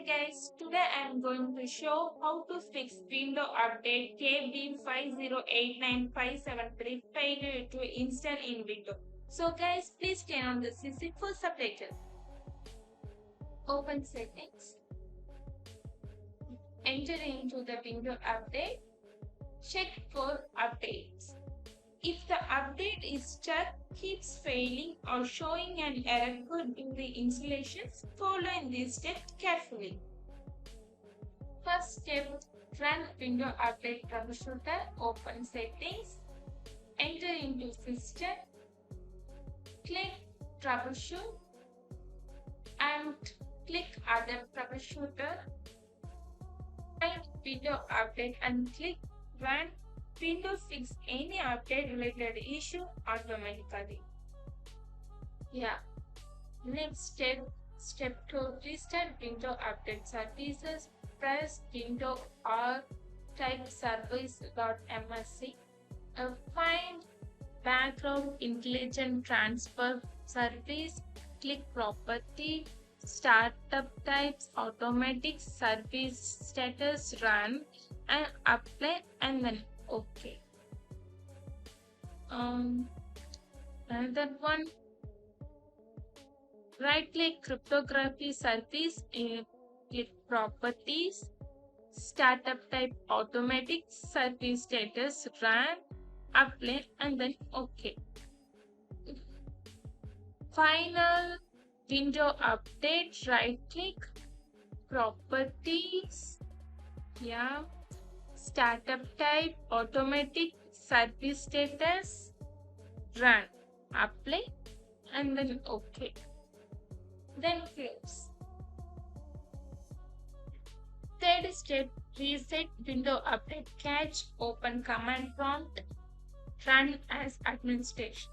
guys, today I am going to show how to fix window update KB5089573 failure to install in Windows. So guys, please turn on the CC for subtitles. Open settings. Enter into the window update. Check for updates. If the update is stuck, keeps failing or showing an error code in the installations, follow this step carefully. First step, run window update troubleshooter, open settings, enter into system, click troubleshoot and click other troubleshooter, find window update and click run. Windows fix any update related issue automatically. Next step 2, restart window update services. Press window or type service.msc. Find background intelligent transfer service. Click property, startup types, automatic service status, run and apply and then OK. Another one, right click cryptography service, click properties, startup type automatic service status, run, apply and then OK. Final window update, right click properties, startup type automatic service status, run, apply and then OK. Then close. Third step, reset window update cache, open command prompt, run as administration.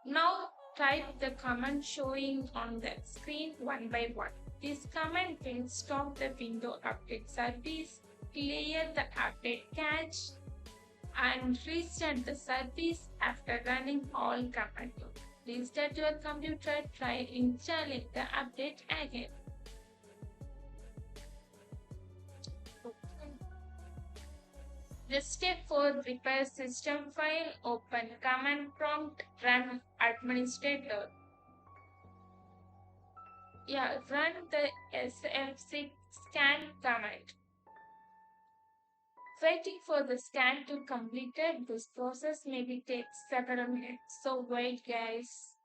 Now type the command showing on the screen one by one. This command will stop the window update service, clear the update cache, and restart the service after running all commands. Restart your computer, try installing the update again. The step 4, prepare system file, open command prompt, run administrator. Run the SFC scan command. Waiting for the scan to complete, this process maybe takes several minutes, so wait guys.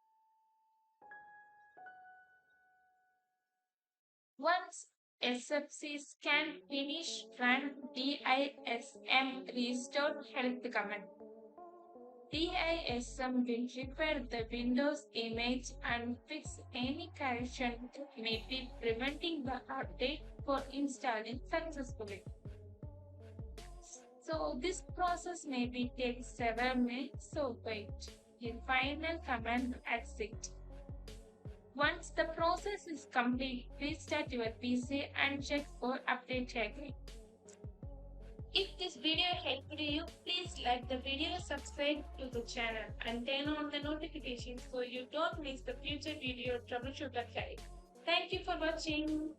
Once SFC scan finish, run DISM RestoreHealth command. DISM will repair the Windows image and fix any correction that may be preventing the update for installing successfully. So this process maybe takes several minutes, so wait. The final command exit. Once the process is complete, restart your PC and check for update again. If this video helped you, please like the video, subscribe to the channel and turn on the notifications so you don't miss the future video troubleshooter guide. Thank you for watching.